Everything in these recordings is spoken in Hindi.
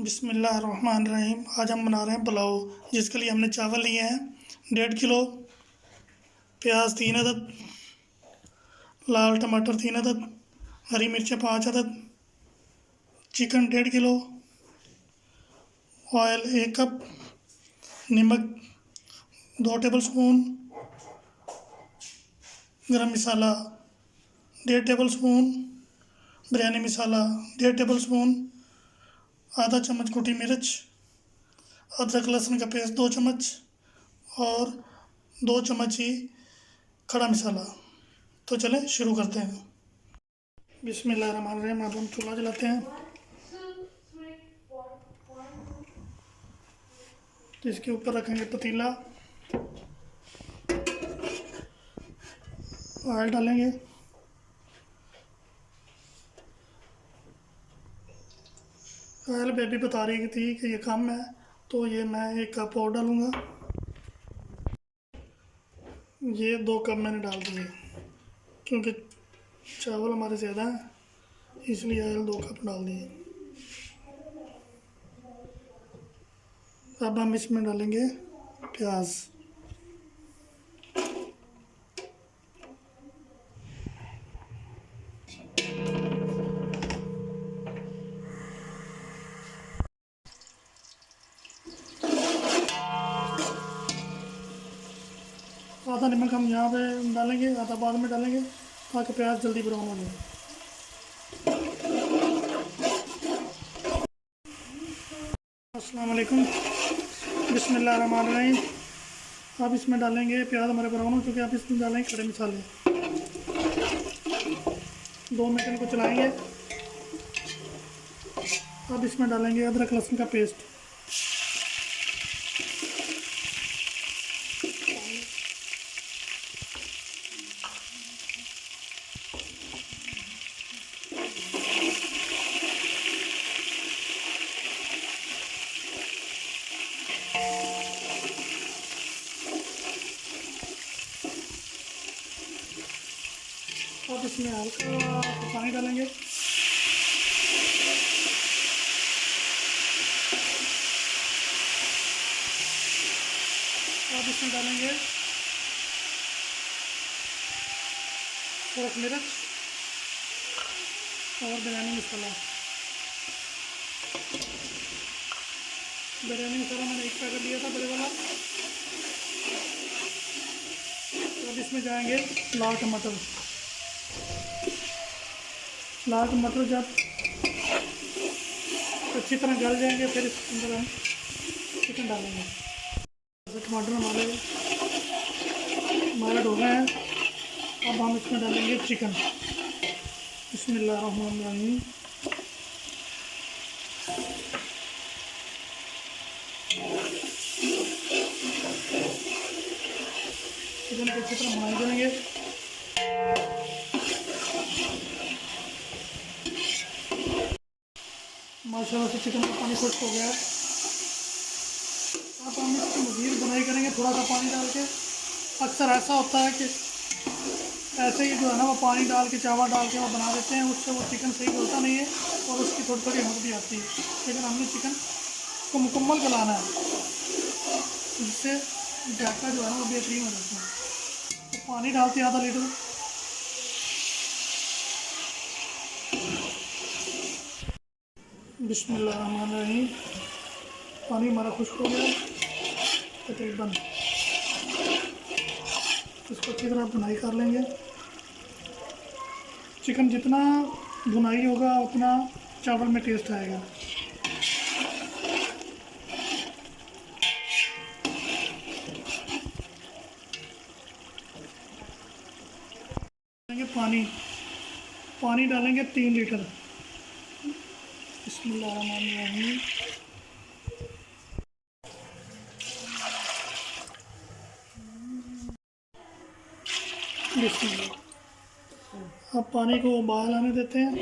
बिस्मिल्लाहिर्रहमानिर्रहीम। आज हम बना रहे हैं पुलाव, जिसके लिए हमने चावल लिए हैं 1.5 किलो, प्याज 3 अदद, लाल टमाटर 3 अदद, हरी मिर्चें 5 अदद, चिकन 1.5 किलो, ऑयल 1 कप, नमक 2 टेबल स्पून, गरम मसाला 1.5 टेबल स्पून, बिरयानी मसाला 1.5 टेबल स्पून, आधा चम्मच कुटी मिर्च, अदरक लहसुन का पेस्ट 2 चम्मच और 2 चम्मच ही खड़ा मसाला। तो चलें शुरू करते हैं। बिस्मिल्लाहिर्रहमानिर्रहीम। अब हम चूल्हा जलाते हैं। तो इसके ऊपर रखेंगे पतीला, ऑयल डालेंगे, ऑयल बेबी बता रही थी कि ये कम है, तो ये मैं 1 कप और डालूँगा। ये 2 कप मैंने डाल दिए, क्योंकि चावल हमारे ज़्यादा हैं, इसलिए ऑयल 2 कप डाल दिए। अब हम इसमें डालेंगे प्याज। आधा नमक हम यहाँ पे डालेंगे, आधा बाद में डालेंगे, ताकि प्याज जल्दी ब्राउन हो जाए। अस्सलाम वालेकुम। बिस्मिल्लाहिर्रहमानिर्रहीम। अब इसमें डालेंगे, प्याज हमारे ब्राउन हो चुके हैं, अब इसमें डालेंगे खड़े मसाले। 2 मिनट इनको चलाएंगे। अब इसमें डालेंगे अदरक लहसुन का पेस्ट। अब इसमें हल्का पानी डालेंगे। अब इसमें डालेंगे सूरज मिर्च और बिरयानी मसाला। बिरयानी मसाला मैंने 1 पैकेट लिया था, बड़े वाला। अब इसमें जाएंगे लाल टमाटर। लाल टमाटर जब अच्छी तरह गल जाएंगे, फिर इसके अंदर हम चिकन डालेंगे। टमाटर हमारे हो गए हैं। अब हम इसमें डालेंगे चिकन। बिस्मिल्लाहिर्रहमानिर्रहीम। चिकन को अच्छी तरह भुनाई देंगे। माशाल्लाह से चिकन का पानी खुश्क हो गया है। अब हम इसकी मज़ीद बुनाई करेंगे, थोड़ा सा पानी डाल के। अक्सर ऐसा होता है कि ऐसे ही जो है ना, वो पानी डाल के, चावल डाल के वो बना देते हैं, उससे वो चिकन सही गलता नहीं है और उसकी थोड़ी थोड़ी हमक भी आती है। लेकिन हमने चिकन को मुकम्मल गलाना है, जिससे जायका जो है ना वो बेहतरीन हो जाता है। तो पानी डालते आधा लीटर। बिस्मिल्लाहिर्रहमानिर्रहीम। पानी हमारा खुश्क हो गया तकरीबन। इसको अच्छी तरह भुनाई कर लेंगे। चिकन जितना भुनाई होगा उतना चावल में टेस्ट आएगा। पानी पानी डालेंगे 3 लीटर। बिस्मिल्लाहिर्रहमानिर्रहीम। बिस्मिल्लाह। अब पानी को उबाल आने देते हैं।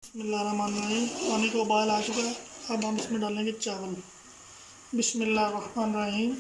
बिस्मिल्लाहिर्रहमानिर्रहीम। पानी को उबाल आ चुका है। अब हम इसमें डालेंगे चावल। बिस्मिल्लाहिर्रहमानिर्रहीम।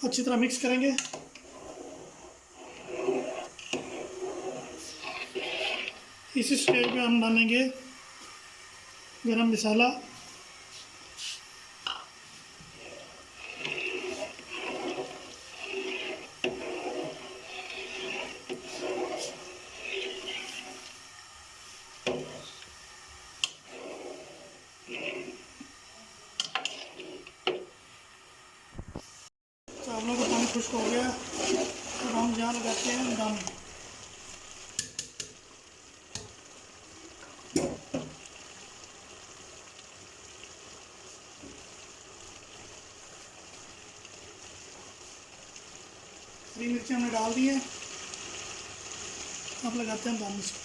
अच्छी तरह मिक्स करेंगे। इसी स्टेज पे हम डालेंगे गरम मसाला, चावलों का पानी खुश्क हो गया। अब हम यहाँ लगाते हैं दम। हरी मिर्ची हमने डाल दी है। अब लगाते हैं दम इसको।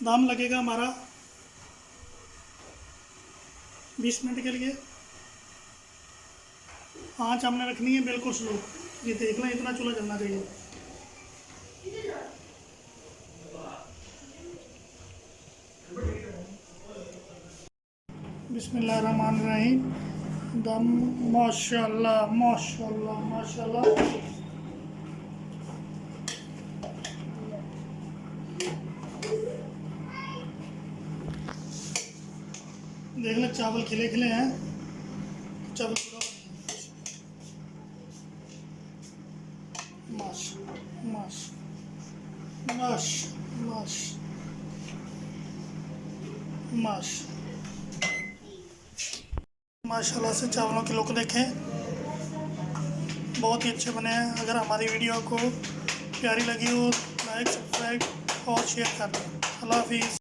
दम लगेगा हमारा 20 मिनट के लिए। आँच हमने रखनी है बिल्कुल स्लो। ये देख लें, इतना चूल्हा जलना चाहिए। बिस्मिल्लाहिर्रहमानिर्रहीम। दम माशाल्लाह माशाल्लाह माशाल्लाह। देख लें, चावल खिले खिले हैं। चावल पूरा माश माश माश माश माश माशाल्लाह से चावलों की लुक देखें, बहुत ही अच्छे बने हैं। अगर हमारी वीडियो को प्यारी लगी हो, लाइक, सब्सक्राइब और शेयर कर दें। अल्लाह हाफिज़।